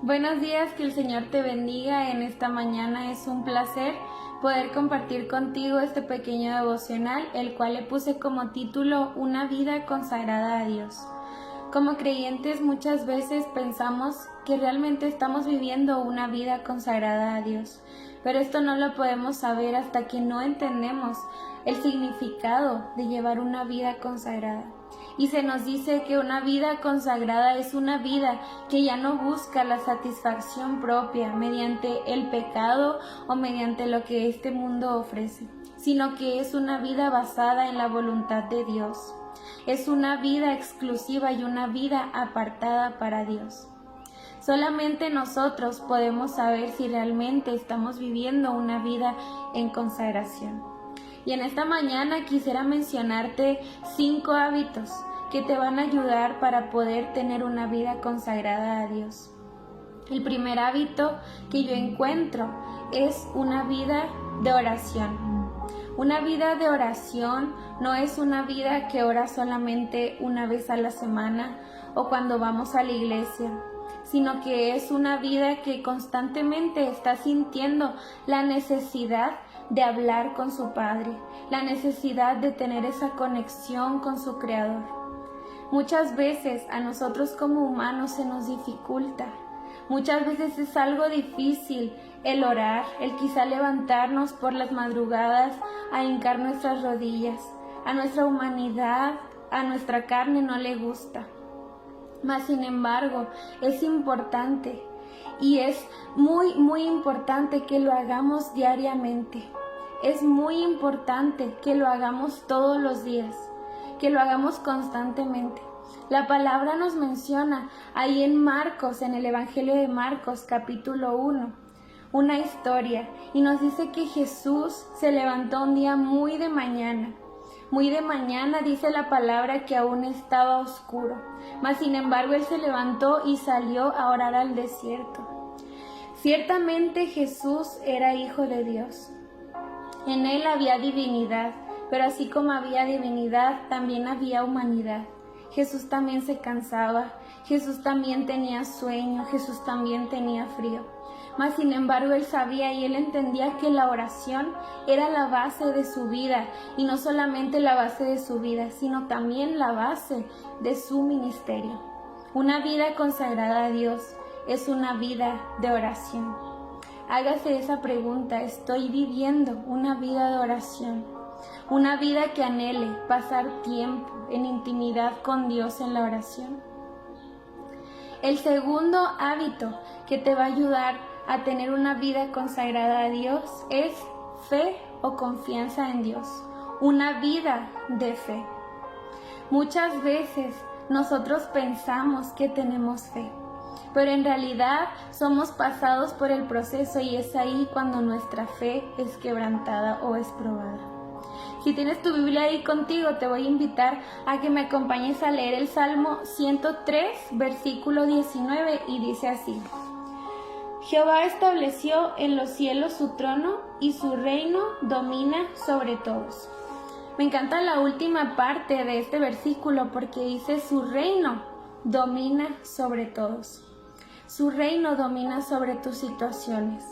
Buenos días, que el Señor te bendiga en esta mañana. Es un placer poder compartir contigo este pequeño devocional, el cual le puse como título Una vida consagrada a Dios. Como creyentes muchas veces pensamos que realmente estamos viviendo una vida consagrada a Dios, pero esto no lo podemos saber hasta que no entendemos el significado de llevar una vida consagrada. Y se nos dice que una vida consagrada es una vida que ya no busca la satisfacción propia mediante el pecado o mediante lo que este mundo ofrece, sino que es una vida basada en la voluntad de Dios. Es una vida exclusiva y una vida apartada para Dios. Solamente nosotros podemos saber si realmente estamos viviendo una vida en consagración. Y en esta mañana quisiera mencionarte 5 hábitos que te van a ayudar para poder tener una vida consagrada a Dios. El primer hábito que yo encuentro es una vida de oración. Una vida de oración no es una vida que ora solamente una vez a la semana o cuando vamos a la iglesia, sino que es una vida que constantemente está sintiendo la necesidad de hablar con su Padre, la necesidad de tener esa conexión con su Creador. Muchas veces a nosotros como humanos se nos dificulta. Muchas veces es algo difícil el orar, el quizá levantarnos por las madrugadas a hincar nuestras rodillas. A nuestra humanidad, a nuestra carne no le gusta. Mas sin embargo, es importante y es muy importante que lo hagamos diariamente. Es muy importante que lo hagamos todos los días, que lo hagamos constantemente. La palabra nos menciona ahí en Marcos, en el Evangelio de Marcos, capítulo 1, una historia, y nos dice que Jesús se levantó un día muy de mañana. Muy de mañana dice la palabra que aún estaba oscuro, mas sin embargo él se levantó y salió a orar al desierto. Ciertamente Jesús era hijo de Dios. En él había divinidad, pero así como había divinidad, también había humanidad. Jesús también se cansaba, Jesús también tenía sueño, Jesús también tenía frío. Mas sin embargo él sabía y él entendía que la oración era la base de su vida, y no solamente la base de su vida, sino también la base de su ministerio. Una vida consagrada a Dios es una vida de oración. Hágase esa pregunta: ¿estoy viviendo una vida de oración? Una vida que anhele pasar tiempo en intimidad con Dios en la oración. El segundo hábito que te va a ayudar a tener una vida consagrada a Dios es fe o confianza en Dios. Una vida de fe. Muchas veces nosotros pensamos que tenemos fe, pero en realidad somos pasados por el proceso y es ahí cuando nuestra fe es quebrantada o es probada. Si tienes tu Biblia ahí contigo, te voy a invitar a que me acompañes a leer el Salmo 103, versículo 19, y dice así: Jehová estableció en los cielos su trono y su reino domina sobre todos. Me encanta la última parte de este versículo porque dice: su reino domina sobre todos. Su reino domina sobre tus situaciones.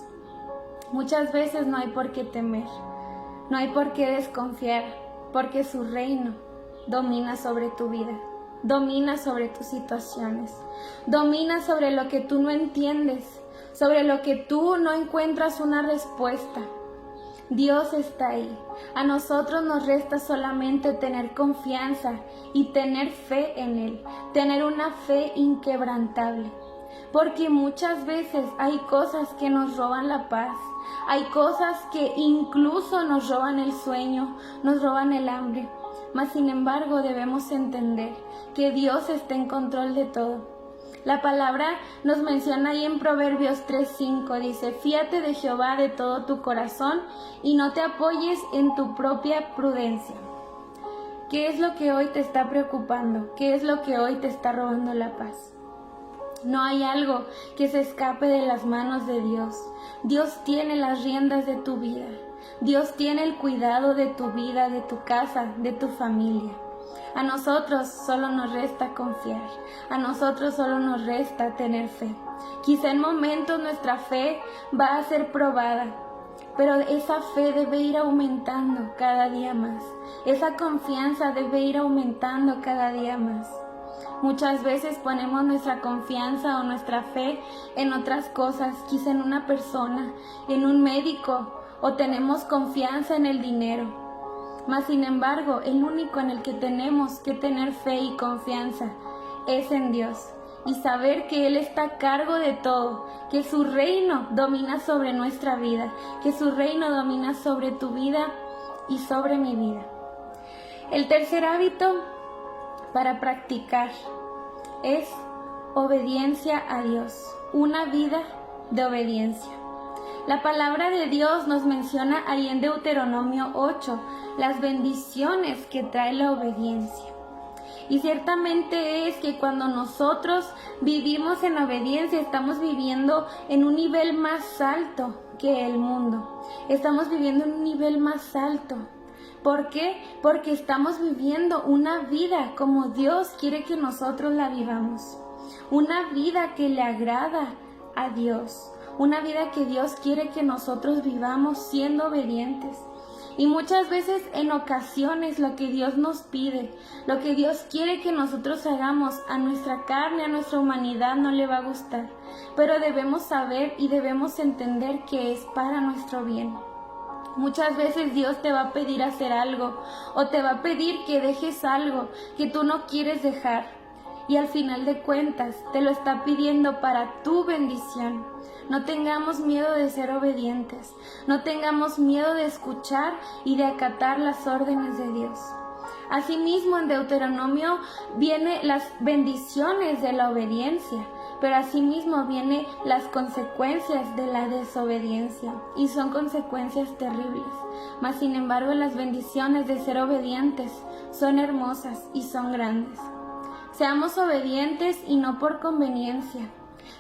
Muchas veces no hay por qué temer, no hay por qué desconfiar, porque su reino domina sobre tu vida, domina sobre tus situaciones, domina sobre lo que tú no entiendes, sobre lo que tú no encuentras una respuesta. Dios está ahí. A nosotros nos resta solamente tener confianza y tener fe en Él, tener una fe inquebrantable. Porque muchas veces hay cosas que nos roban la paz, hay cosas que incluso nos roban el sueño, nos roban el hambre. Mas sin embargo debemos entender que Dios está en control de todo. La palabra nos menciona ahí en Proverbios 3:5, dice: fíate de Jehová de todo tu corazón y no te apoyes en tu propia prudencia. ¿Qué es lo que hoy te está preocupando? ¿Qué es lo que hoy te está robando la paz? No hay algo que se escape de las manos de Dios. Dios tiene las riendas de tu vida. Dios tiene el cuidado de tu vida, de tu casa, de tu familia. A nosotros solo nos resta confiar, a nosotros solo nos resta tener fe. Quizá en momentos nuestra fe va a ser probada, pero esa fe debe ir aumentando cada día más. Esa confianza debe ir aumentando cada día más. Muchas veces ponemos nuestra confianza o nuestra fe en otras cosas, quizá en una persona, en un médico, o tenemos confianza en el dinero. Mas sin embargo, el único en el que tenemos que tener fe y confianza es en Dios, y saber que Él está a cargo de todo, que su reino domina sobre nuestra vida, que su reino domina sobre tu vida y sobre mi vida. El tercer hábito para practicar es obediencia a Dios, una vida de obediencia. La palabra de Dios nos menciona ahí en Deuteronomio 8 las bendiciones que trae la obediencia. Y ciertamente es que cuando nosotros vivimos en obediencia, estamos viviendo en un nivel más alto que el mundo. Estamos viviendo en un nivel más alto. ¿Por qué? Porque estamos viviendo una vida como Dios quiere que nosotros la vivamos. Una vida que le agrada a Dios. Una vida que Dios quiere que nosotros vivamos siendo obedientes. Y muchas veces, en ocasiones, lo que Dios nos pide, lo que Dios quiere que nosotros hagamos, a nuestra carne, a nuestra humanidad no le va a gustar. Pero debemos saber y debemos entender que es para nuestro bien. Muchas veces Dios te va a pedir hacer algo, o te va a pedir que dejes algo que tú no quieres dejar. Y al final de cuentas, te lo está pidiendo para tu bendición. No tengamos miedo de ser obedientes, no tengamos miedo de escuchar y de acatar las órdenes de Dios. Asimismo, en Deuteronomio vienen las bendiciones de la obediencia, pero asimismo vienen las consecuencias de la desobediencia, y son consecuencias terribles. Mas sin embargo, las bendiciones de ser obedientes son hermosas y son grandes. Seamos obedientes y no por conveniencia.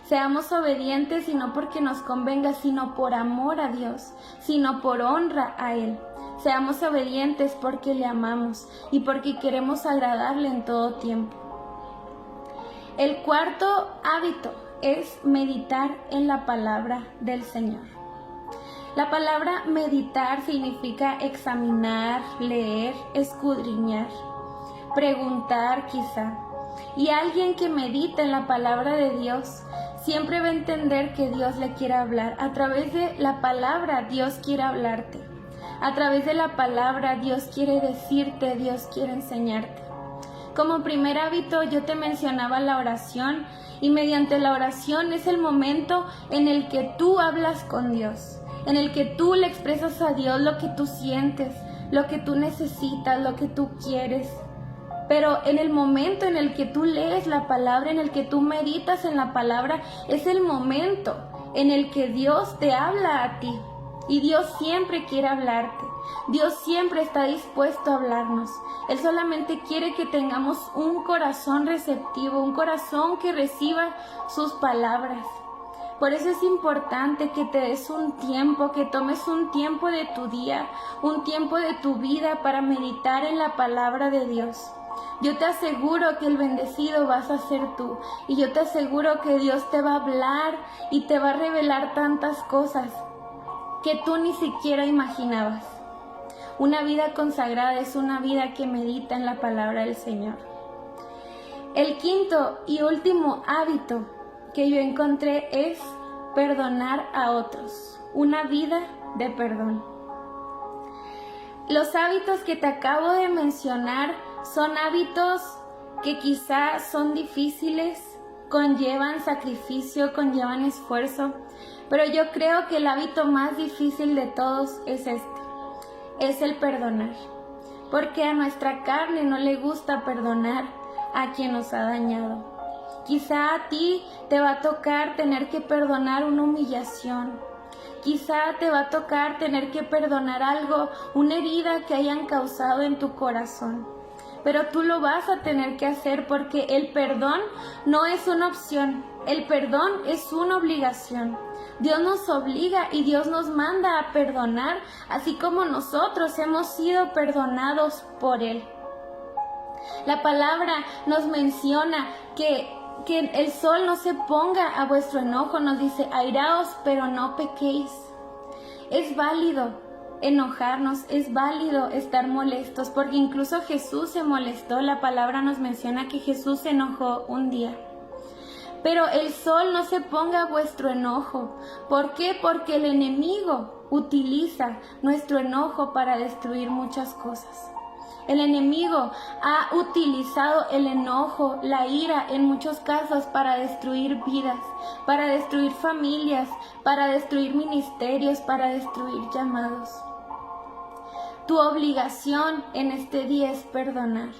Seamos obedientes y no porque nos convenga, sino por amor a Dios, sino por honra a Él. Seamos obedientes porque le amamos y porque queremos agradarle en todo tiempo. El cuarto hábito es meditar en la palabra del Señor. La palabra meditar significa examinar, leer, escudriñar, preguntar quizá. Y alguien que medita en la palabra de Dios siempre va a entender que Dios le quiere hablar. A través de la palabra Dios quiere hablarte. A través de la palabra Dios quiere decirte, Dios quiere enseñarte. Como primer hábito yo te mencionaba la oración, y mediante la oración es el momento en el que tú hablas con Dios, en el que tú le expresas a Dios lo que tú sientes, lo que tú necesitas, lo que tú quieres. Pero en el momento en el que tú lees la palabra, en el que tú meditas en la palabra, es el momento en el que Dios te habla a ti. Y Dios siempre quiere hablarte. Dios siempre está dispuesto a hablarnos. Él solamente quiere que tengamos un corazón receptivo, un corazón que reciba sus palabras. Por eso es importante que te des un tiempo, que tomes un tiempo de tu día, un tiempo de tu vida para meditar en la palabra de Dios. Yo te aseguro que el bendecido vas a ser tú, y yo te aseguro que Dios te va a hablar y te va a revelar tantas cosas que tú ni siquiera imaginabas. Una vida consagrada es una vida que medita en la palabra del Señor. El quinto y último hábito que yo encontré es perdonar a otros, una vida de perdón. Los hábitos que te acabo de mencionar son hábitos que quizá son difíciles, conllevan sacrificio, conllevan esfuerzo, pero yo creo que el hábito más difícil de todos es es el perdonar, porque a nuestra carne no le gusta perdonar a quien nos ha dañado. Quizá a ti te va a tocar tener que perdonar una humillación. Quizá te va a tocar tener que perdonar algo, una herida que hayan causado en tu corazón. Pero tú lo vas a tener que hacer, porque el perdón no es una opción, el perdón es una obligación. Dios nos obliga y Dios nos manda a perdonar, así como nosotros hemos sido perdonados por Él. La palabra nos menciona que el sol no se ponga a vuestro enojo, nos dice, airaos, pero no pequéis. Es válido enojarnos, es válido estar molestos, porque incluso Jesús se molestó. La palabra nos menciona que Jesús se enojó un día. Pero el sol no se ponga a vuestro enojo. ¿Por qué? Porque el enemigo utiliza nuestro enojo para destruir muchas cosas. El enemigo ha utilizado el enojo, la ira en muchos casos para destruir vidas, para destruir familias, para destruir ministerios, para destruir llamados. Tu obligación en este día es perdonar.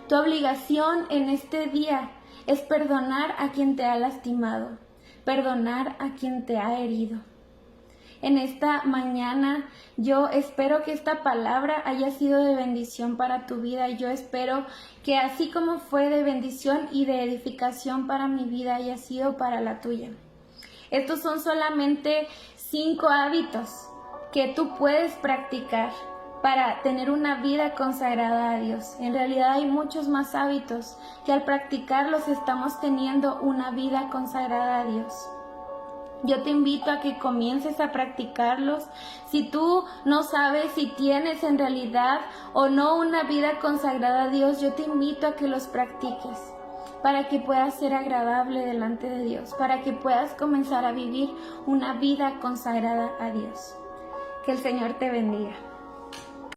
Tu obligación en este día es perdonar a quien te ha lastimado, perdonar a quien te ha herido. En esta mañana yo espero que esta palabra haya sido de bendición para tu vida y yo espero que así como fue de bendición y de edificación para mi vida, haya sido para la tuya. Estos son solamente 5 hábitos que tú puedes practicar para tener una vida consagrada a Dios. En realidad hay muchos más hábitos que al practicarlos estamos teniendo una vida consagrada a Dios. Yo te invito a que comiences a practicarlos. Si tú no sabes si tienes en realidad o no una vida consagrada a Dios, yo te invito a que los practiques para que puedas ser agradable delante de Dios, para que puedas comenzar a vivir una vida consagrada a Dios. Que el Señor te bendiga.